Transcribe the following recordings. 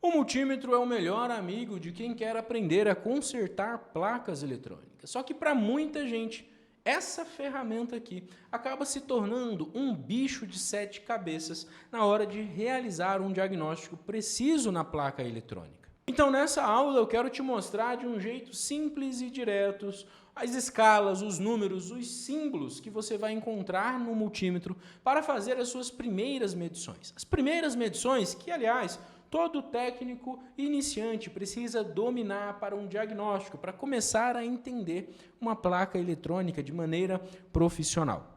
O multímetro é o melhor amigo de quem quer aprender a consertar placas eletrônicas. Só que para muita gente, essa ferramenta aqui acaba se tornando um bicho de 7 cabeças na hora de realizar um diagnóstico preciso na placa eletrônica. Então nessa aula eu quero te mostrar de um jeito simples e direto as escalas, os números, os símbolos que você vai encontrar no multímetro para fazer as suas primeiras medições. As primeiras medições que, aliás, todo técnico iniciante precisa dominar para um diagnóstico, para começar a entender uma placa eletrônica de maneira profissional.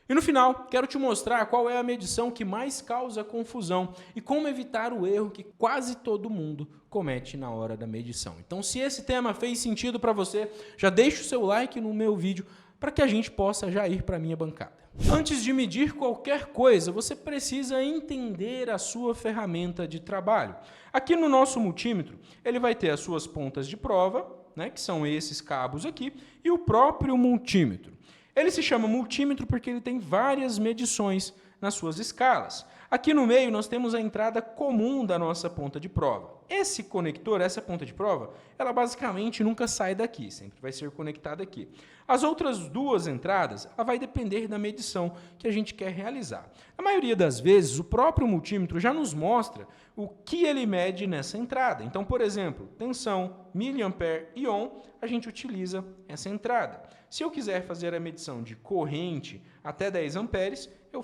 E no final, quero te mostrar qual é a medição que mais causa confusão e como evitar o erro que quase todo mundo comete na hora da medição. Então, se esse tema fez sentido para você, já deixa o seu like no meu vídeo para que a gente possa já ir para a minha bancada. Antes de medir qualquer coisa, você precisa entender a sua ferramenta de trabalho. Aqui no nosso multímetro, ele vai ter as suas pontas de prova, né, que são esses cabos aqui, e o próprio multímetro. Ele se chama multímetro porque ele tem várias medições nas suas escalas. Aqui no meio nós temos a entrada comum da nossa ponta de prova. Esse conector, essa ponta de prova, ela basicamente nunca sai daqui, sempre vai ser conectada aqui. As outras duas entradas, ela vai depender da medição que a gente quer realizar. Na maioria das vezes, o próprio multímetro já nos mostra o que ele mede nessa entrada. Então, por exemplo, tensão, miliampere e ohm, a gente utiliza essa entrada. Se eu quiser fazer a medição de corrente até 10 amperes, eu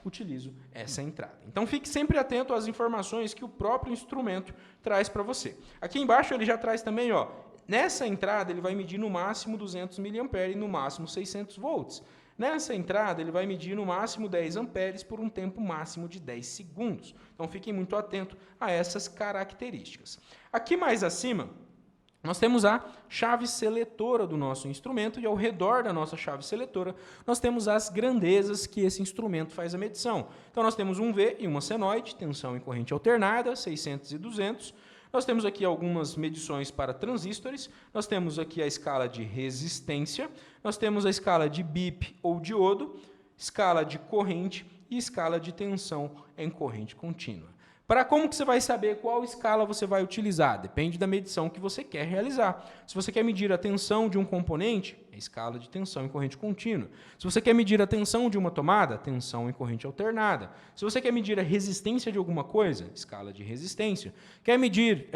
utilizo essa entrada. Então fique sempre atento às informações que o próprio instrumento traz para você. Aqui embaixo ele já traz também, nessa entrada ele vai medir no máximo 200 mA e no máximo 600 volts. Nessa entrada ele vai medir no máximo 10 amperes por um tempo máximo de 10 segundos. Então fiquem muito atentos a essas características. Aqui mais acima, nós temos a chave seletora do nosso instrumento e ao redor da nossa chave seletora nós temos as grandezas que esse instrumento faz a medição. Então nós temos um V e uma senoide, tensão e corrente alternada, 600 e 200. Nós temos aqui algumas medições para transistores, nós temos aqui a escala de resistência, nós temos a escala de BIP ou diodo, escala de corrente e escala de tensão em corrente contínua. Para como que você vai saber qual escala você vai utilizar? Depende da medição que você quer realizar. Se você quer medir a tensão de um componente, é a escala de tensão em corrente contínua. Se você quer medir a tensão de uma tomada, tensão em corrente alternada. Se você quer medir a resistência de alguma coisa, escala de resistência. Quer medir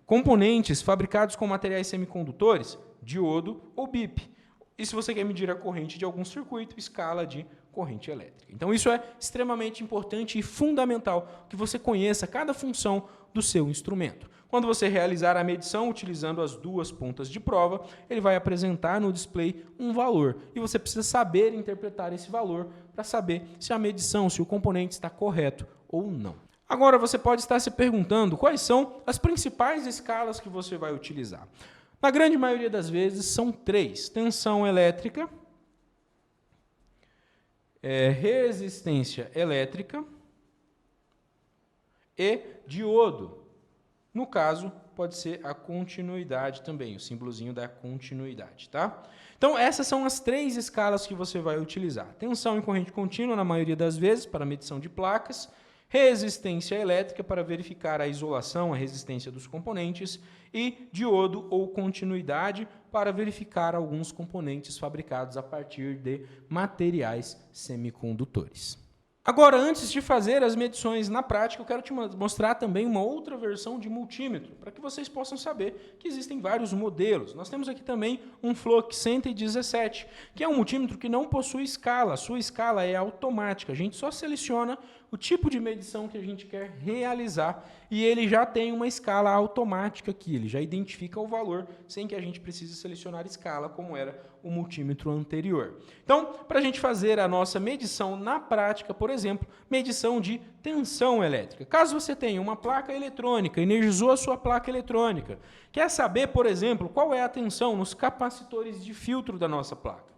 componentes fabricados com materiais semicondutores, diodo ou BIP. E se você quer medir a corrente de algum circuito, escala de corrente elétrica. Então isso é extremamente importante e fundamental que você conheça cada função do seu instrumento. Quando você realizar a medição utilizando as duas pontas de prova, ele vai apresentar no display um valor e você precisa saber interpretar esse valor para saber se a medição, se o componente está correto ou não. Agora você pode estar se perguntando quais são as principais escalas que você vai utilizar. Na grande maioria das vezes são 3: tensão elétrica, resistência elétrica e diodo. No caso, pode ser a continuidade também, o símbolozinho da continuidade, tá? Então, essas são as 3 escalas que você vai utilizar. Tensão em corrente contínua, na maioria das vezes, para medição de placas. Resistência elétrica, para verificar a isolação, a resistência dos componentes. E diodo ou continuidade, para verificar alguns componentes fabricados a partir de materiais semicondutores. Agora, antes de fazer as medições na prática, eu quero te mostrar também uma outra versão de multímetro, para que vocês possam saber que existem vários modelos. Nós temos aqui também um Flock 117, que é um multímetro que não possui escala. A sua escala é automática. A gente só seleciona o tipo de medição que a gente quer realizar e ele já tem uma escala automática aqui. Ele já identifica o valor sem que a gente precise selecionar escala, como era o multímetro anterior. Então, para a gente fazer a nossa medição na prática, por exemplo, medição de tensão elétrica. Caso você tenha uma placa eletrônica, energizou a sua placa eletrônica, quer saber, por exemplo, qual é a tensão nos capacitores de filtro da nossa placa.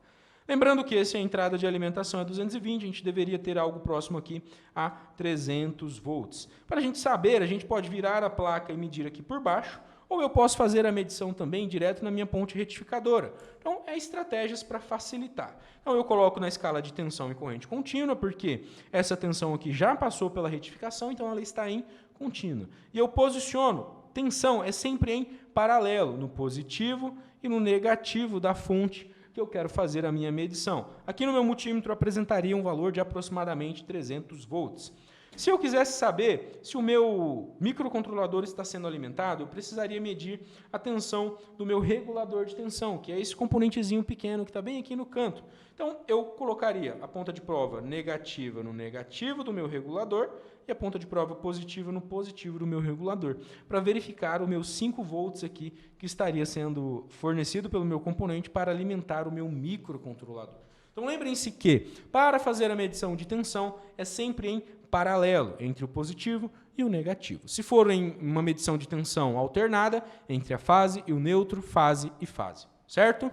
Lembrando que essa entrada de alimentação é 220, a gente deveria ter algo próximo aqui a 300 volts. Para a gente saber, a gente pode virar a placa e medir aqui por baixo, ou eu posso fazer a medição também direto na minha ponte retificadora. Então, estratégias para facilitar. Então, eu coloco na escala de tensão e corrente contínua, porque essa tensão aqui já passou pela retificação, então ela está em contínua. E eu posiciono, tensão é sempre em paralelo, no positivo e no negativo da fonte que eu quero fazer a minha medição. Aqui no meu multímetro apresentaria um valor de aproximadamente 300 volts. Se eu quisesse saber se o meu microcontrolador está sendo alimentado, eu precisaria medir a tensão do meu regulador de tensão, que é esse componentezinho pequeno que está bem aqui no canto. Então, eu colocaria a ponta de prova negativa no negativo do meu regulador e a ponta de prova positiva no positivo do meu regulador, para verificar o meu 5 volts aqui que estaria sendo fornecido pelo meu componente para alimentar o meu microcontrolador. Então, lembrem-se que, para fazer a medição de tensão, é sempre em paralelo entre o positivo e o negativo. Se for em uma medição de tensão alternada, entre a fase e o neutro, fase e fase, certo?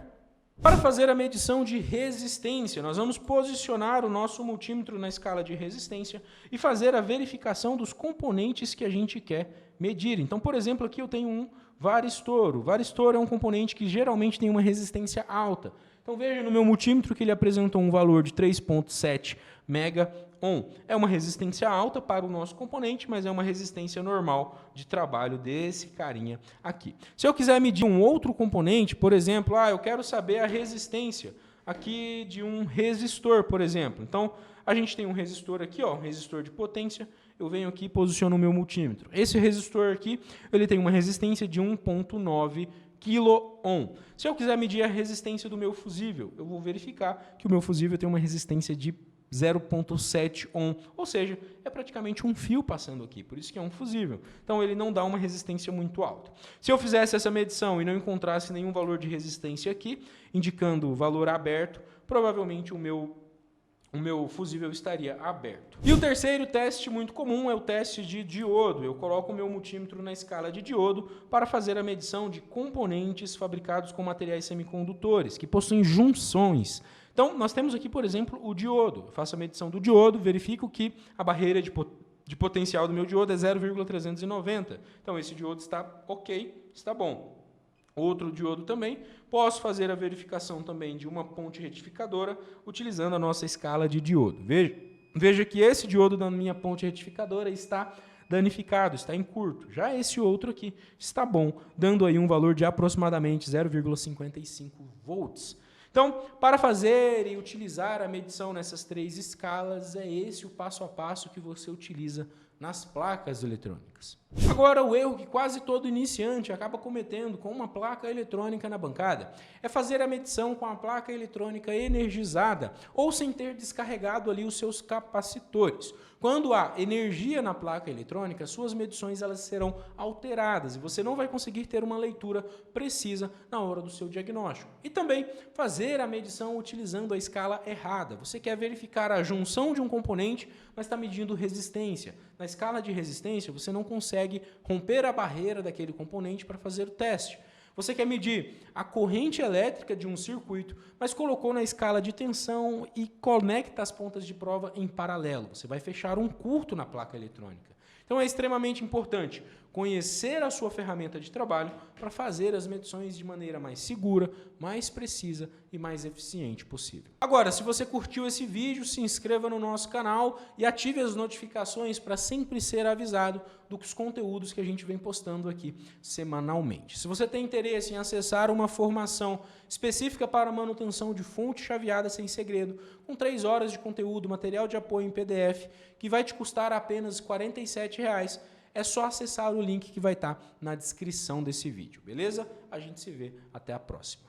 Para fazer a medição de resistência, nós vamos posicionar o nosso multímetro na escala de resistência e fazer a verificação dos componentes que a gente quer medir. Então, por exemplo, aqui eu tenho um varistor. O varistor é um componente que geralmente tem uma resistência alta. Então, veja no meu multímetro que ele apresentou um valor de 3,7 megaohm. É uma resistência alta para o nosso componente, mas é uma resistência normal de trabalho desse carinha aqui. Se eu quiser medir um outro componente, por exemplo, eu quero saber a resistência aqui de um resistor, por exemplo. Então, a gente tem um resistor aqui, um resistor de potência. Eu venho aqui e posiciono o meu multímetro. Esse resistor aqui, ele tem uma resistência de 1,9 kΩ. Se eu quiser medir a resistência do meu fusível, eu vou verificar que o meu fusível tem uma resistência de 0,7 ohm, ou seja, é praticamente um fio passando aqui, por isso que é um fusível. Então, ele não dá uma resistência muito alta. Se eu fizesse essa medição e não encontrasse nenhum valor de resistência aqui, indicando o valor aberto, provavelmente o meu fusível estaria aberto. E o terceiro teste muito comum é o teste de diodo. Eu coloco o meu multímetro na escala de diodo para fazer a medição de componentes fabricados com materiais semicondutores, que possuem junções. Então, nós temos aqui, por exemplo, o diodo. Eu faço a medição do diodo, verifico que a barreira de potencial do meu diodo é 0,390. Então, esse diodo está ok, está bom. Outro diodo também. Posso fazer a verificação também de uma ponte retificadora utilizando a nossa escala de diodo. Veja que esse diodo da minha ponte retificadora está danificado, está em curto. Já esse outro aqui está bom, dando aí um valor de aproximadamente 0,55 volts. Então, para fazer e utilizar a medição nessas 3 escalas, é esse o passo a passo que você utiliza nas placas eletrônicas. Agora, o erro que quase todo iniciante acaba cometendo com uma placa eletrônica na bancada é fazer a medição com a placa eletrônica energizada ou sem ter descarregado ali os seus capacitores. Quando há energia na placa eletrônica, suas medições elas serão alteradas e você não vai conseguir ter uma leitura precisa na hora do seu diagnóstico. E também fazer a medição utilizando a escala errada. Você quer verificar a junção de um componente, mas está medindo resistência. Na escala de resistência, você não consegue romper a barreira daquele componente para fazer o teste. Você quer medir a corrente elétrica de um circuito, mas colocou na escala de tensão e conecta as pontas de prova em paralelo. Você vai fechar um curto na placa eletrônica. Então é extremamente importante conhecer a sua ferramenta de trabalho para fazer as medições de maneira mais segura, mais precisa e mais eficiente possível. Agora, se você curtiu esse vídeo, se inscreva no nosso canal e ative as notificações para sempre ser avisado dos conteúdos que a gente vem postando aqui semanalmente. Se você tem interesse em acessar uma formação específica para manutenção de fonte chaveada sem segredo, com 3 horas de conteúdo, material de apoio em PDF, que vai te custar apenas R$ 47,00, é só acessar o link que vai estar na descrição desse vídeo, beleza? A gente se vê, até a próxima.